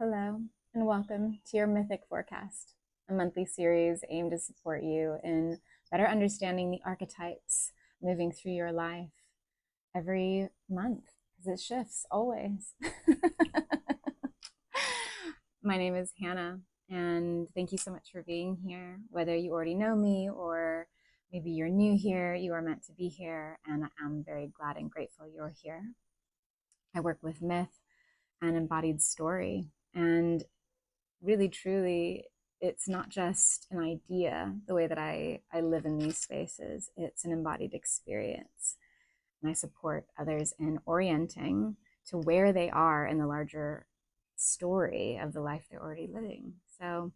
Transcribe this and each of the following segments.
Hello, and welcome to your Mythic Forecast, a monthly series aimed to support you in better understanding the archetypes moving through your life every month, because it shifts always. My name is Hannah, and thank you so much for being here. Whether you already know me or maybe you're new here, you are meant to be here, and I'm very glad and grateful you're here. I work with myth and embodied story, and really truly it's not just an idea the way that I live in these spaces. It's an embodied experience, and I support others in orienting to where they are in the larger story of the life they're already living. So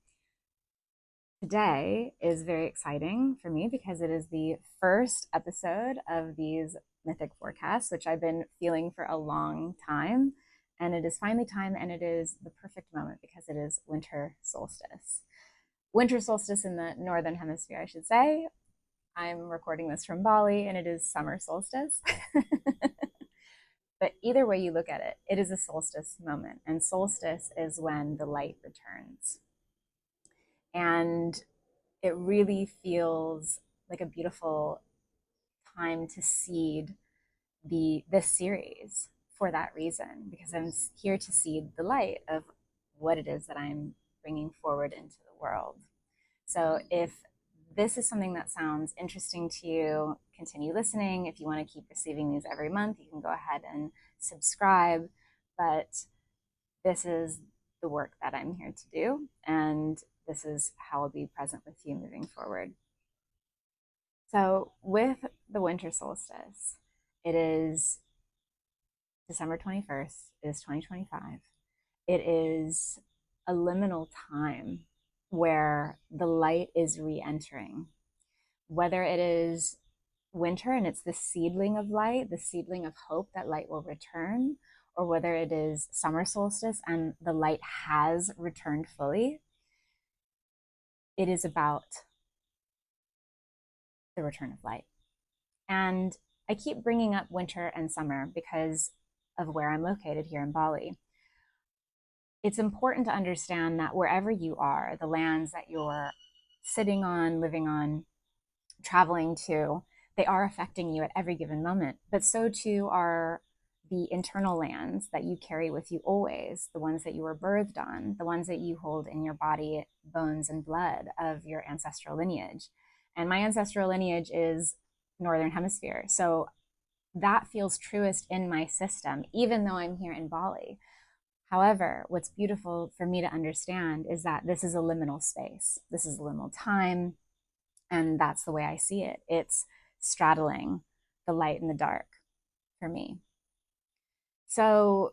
today is very exciting for me because it is the first episode of these Mythic Forecasts, which I've been feeling for a long time. And it is finally time, and it is the perfect moment because it is winter solstice. Winter solstice in the Northern Hemisphere, I should say. I'm recording this from Bali, and it is summer solstice. But either way you look at it, it is a solstice moment. And solstice is when the light returns. And it really feels like a beautiful time to seed this series for that reason, because I'm here to seed the light of what it is that I'm bringing forward into the world. So if this is something that sounds interesting to you, continue listening. If you want to keep receiving these every month, you can go ahead and subscribe. But this is the work that I'm here to do, and this is how I'll be present with you moving forward. So with the winter solstice, it is December 21st, it is 2025. It is a liminal time where the light is re-entering. Whether it is winter and it's the seedling of light, the seedling of hope that light will return, or whether it is summer solstice and the light has returned fully, it is about the return of light. And I keep bringing up winter and summer because of where I'm located here in Bali. It's important to understand that wherever you are, the lands that you're sitting on, living on, traveling to, they are affecting you at every given moment. But so too are the internal lands that you carry with you always, the ones that you were birthed on, the ones that you hold in your body, bones and blood of your ancestral lineage. And my ancestral lineage is Northern Hemisphere. So that feels truest in my system, even though I'm here in Bali. However, what's beautiful for me to understand is that this is a liminal space. This is a liminal time, and that's the way I see it. It's straddling the light and the dark for me. So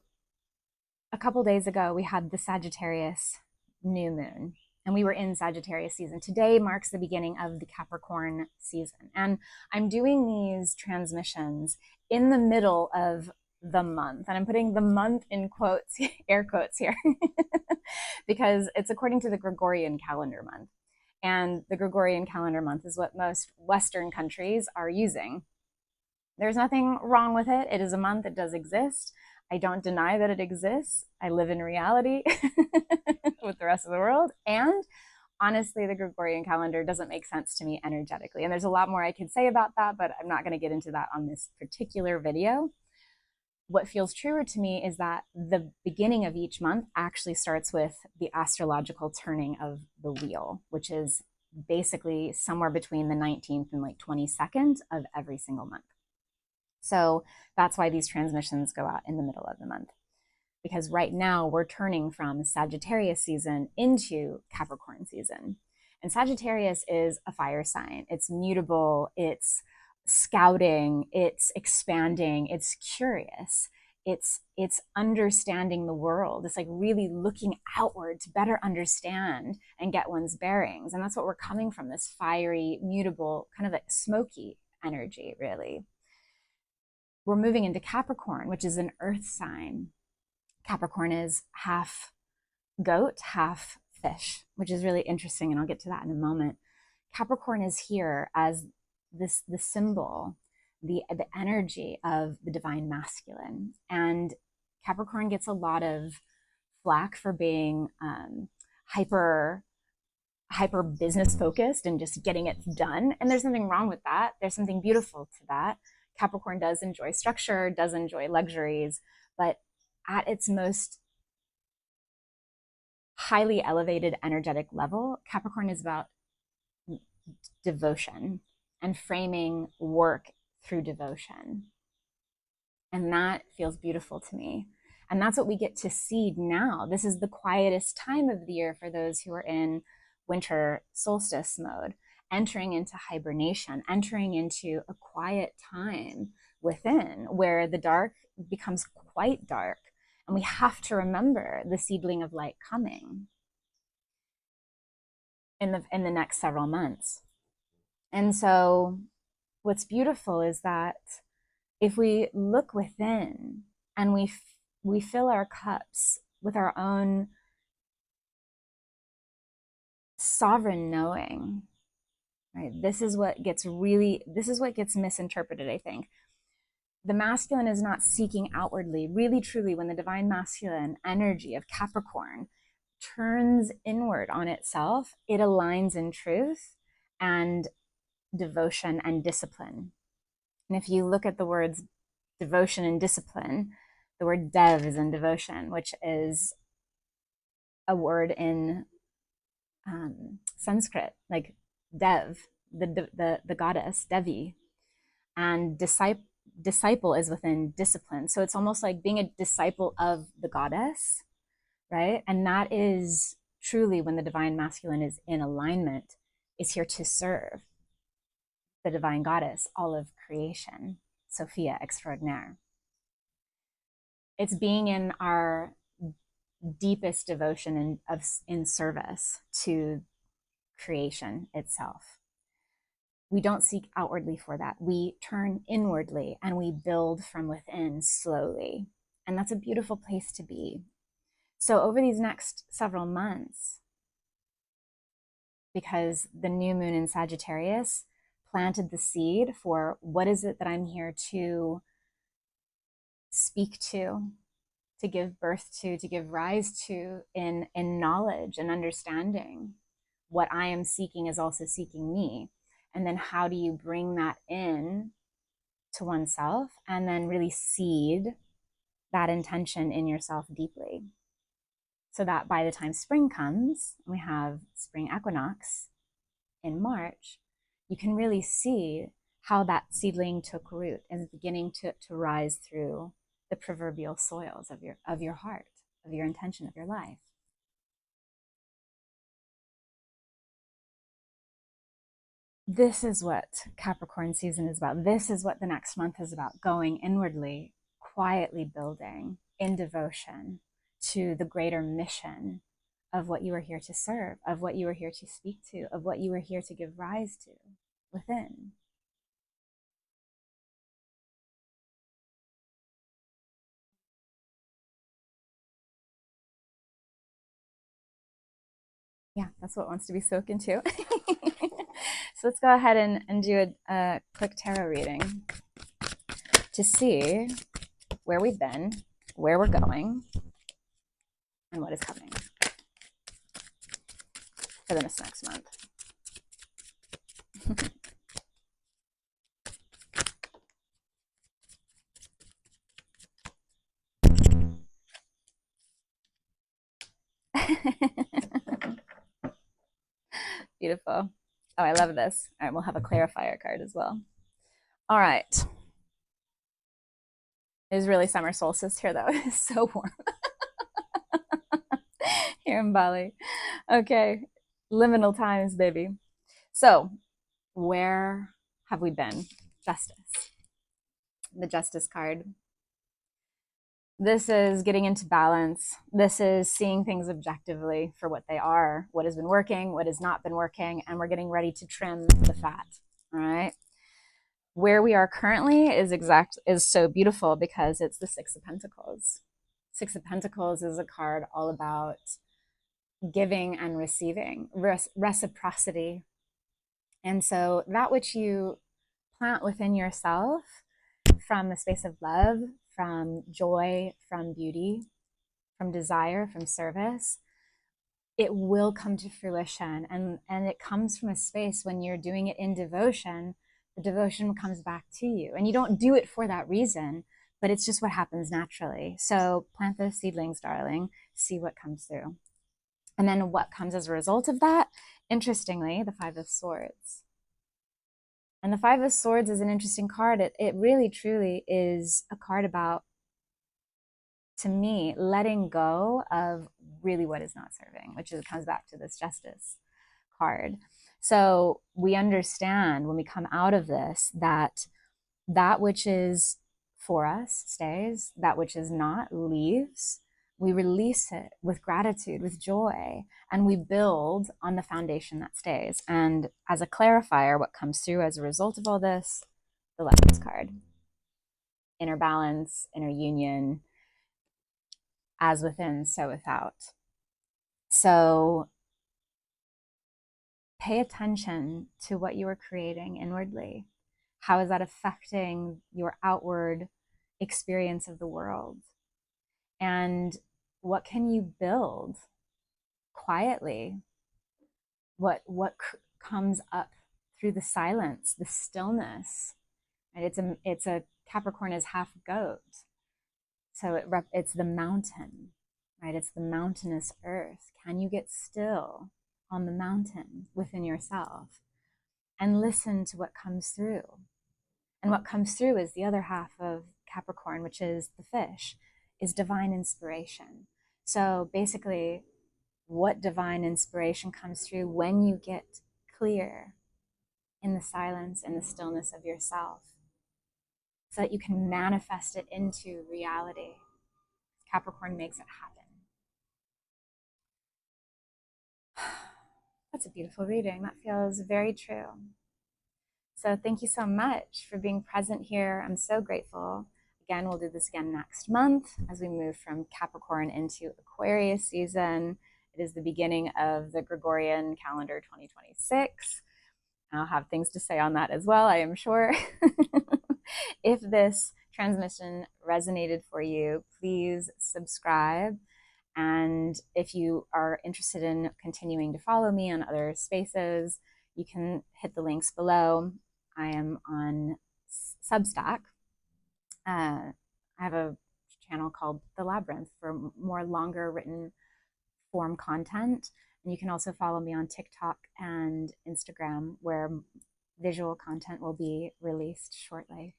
a couple days ago, we had the Sagittarius new moon, and we were in Sagittarius season. Today marks the beginning of the Capricorn season. And I'm doing these transmissions in the middle of the month. And I'm putting the month in quotes, air quotes here, because it's according to the Gregorian calendar month. And the Gregorian calendar month is what most Western countries are using. There's nothing wrong with it. It is a month that does exist. I don't deny that it exists. I live in reality with the rest of the world. And honestly, the Gregorian calendar doesn't make sense to me energetically. And there's a lot more I could say about that, but I'm not going to get into that on this particular video. What feels truer to me is that the beginning of each month actually starts with the astrological turning of the wheel, which is basically somewhere between the 19th and like 22nd of every single month. So that's why these transmissions go out in the middle of the month, because right now we're turning from Sagittarius season into Capricorn season. And Sagittarius is a fire sign. It's mutable, it's scouting, it's expanding, it's curious, it's understanding the world. It's like really looking outward to better understand and get one's bearings. And that's what we're coming from, this fiery, mutable, kind of like smoky energy, really. We're moving into Capricorn, which is an earth sign. Capricorn is half goat, half fish, which is really interesting, and I'll get to that in a moment. Capricorn is here as the symbol, the energy of the divine masculine. And Capricorn gets a lot of flack for being hyper business focused and just getting it done. And there's nothing wrong with that. There's something beautiful to that. Capricorn does enjoy structure, does enjoy luxuries, but at its most highly elevated energetic level, Capricorn is about devotion and framing work through devotion. And that feels beautiful to me. And that's what we get to see now. This is the quietest time of the year for those who are in winter solstice mode, entering into hibernation, entering into a quiet time within where the dark becomes quite dark. And we have to remember the seedling of light coming in the next several months. And so what's beautiful is that if we look within and we fill our cups with our own sovereign knowing, right? This is what gets misinterpreted, I think. The masculine is not seeking outwardly. Really, truly, when the divine masculine energy of Capricorn turns inward on itself, it aligns in truth and devotion and discipline. And if you look at the words devotion and discipline, the word dev is in devotion, which is a word in Sanskrit, like Dev, the goddess Devi, and disciple is within discipline. So it's almost like being a disciple of the goddess, right? And that is truly when the divine masculine is in alignment, is here to serve the divine goddess, all of creation, Sophia extraordinaire. It's being in our deepest devotion in service to creation itself. We don't seek outwardly for that. We turn inwardly and we build from within slowly. And that's a beautiful place to be. So over these next several months, because the new moon in Sagittarius planted the seed for what is it that I'm here to speak to give birth to give rise to in knowledge and understanding. What I am seeking is also seeking me. And then how do you bring that in to oneself and then really seed that intention in yourself deeply, so that by the time spring comes, we have spring equinox in March, you can really see how that seedling took root and is beginning to rise through the proverbial soils of your heart, of your intention, of your life. This is what Capricorn season is about. This is what the next month is about, going inwardly, quietly building in devotion to the greater mission of what you are here to serve, of what you are here to speak to, of what you are here to give rise to within. Yeah, that's what wants to be spoken to. So let's go ahead and do a quick tarot reading to see where we've been, where we're going, and what is coming for this next month. Beautiful. Oh, I love this. All right, we'll have a clarifier card as well. All right. It is really summer solstice here, though. It's so warm here in Bali. Okay, liminal times, baby. So, where have we been? Justice. The Justice card. This is getting into balance. This is seeing things objectively for what they are, what has been working, what has not been working, and we're getting ready to trim the fat. All right. Where we are currently is so beautiful because it's the Six of Pentacles. Six of Pentacles is a card all about giving and receiving, reciprocity. And so that which you plant within yourself from a space of love, from joy, from beauty, from desire, from service, it will come to fruition. And it comes from a space when you're doing it in devotion, the devotion comes back to you. And you don't do it for that reason, but it's just what happens naturally. So plant those seedlings, darling, see what comes through. And then what comes as a result of that? Interestingly, the Five of Swords. And the Five of Swords is an interesting card. It really, truly is a card about, to me, letting go of really what is not serving, which is, comes back to this Justice card. So we understand when we come out of this that that which is for us stays, that which is not leaves. We release it with gratitude, with joy, and we build on the foundation that stays. And as a clarifier, what comes through as a result of all this, the Lovers card. Inner balance, inner union, as within, so without. So pay attention to what you are creating inwardly. How is that affecting your outward experience of the world? And what can you build quietly? What comes up through the silence, the stillness? And it's a Capricorn is half goat, so it's the mountain, right? It's the mountainous earth. Can you get still on the mountain within yourself and listen to what comes through? And what comes through is the other half of Capricorn, which is the fish, is divine inspiration. So basically, what divine inspiration comes through when you get clear in the silence and the stillness of yourself, so that you can manifest it into reality. Capricorn makes it happen. That's a beautiful reading. That feels very true. So thank you so much for being present here. I'm so grateful. Again, we'll do this again next month as we move from Capricorn into Aquarius season. It is the beginning of the Gregorian calendar 2026. I'll have things to say on that as well, I am sure. If this transmission resonated for you, please subscribe. And if you are interested in continuing to follow me on other spaces, you can hit the links below. I am on Substack. I have a channel called The Labyrinth for more longer written form content. And you can also follow me on TikTok and Instagram, where visual content will be released shortly.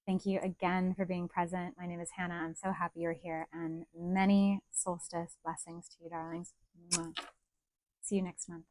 Thank you again for being present. My name is Hannah. I'm so happy you're here, and many solstice blessings to you, darlings. See you next month.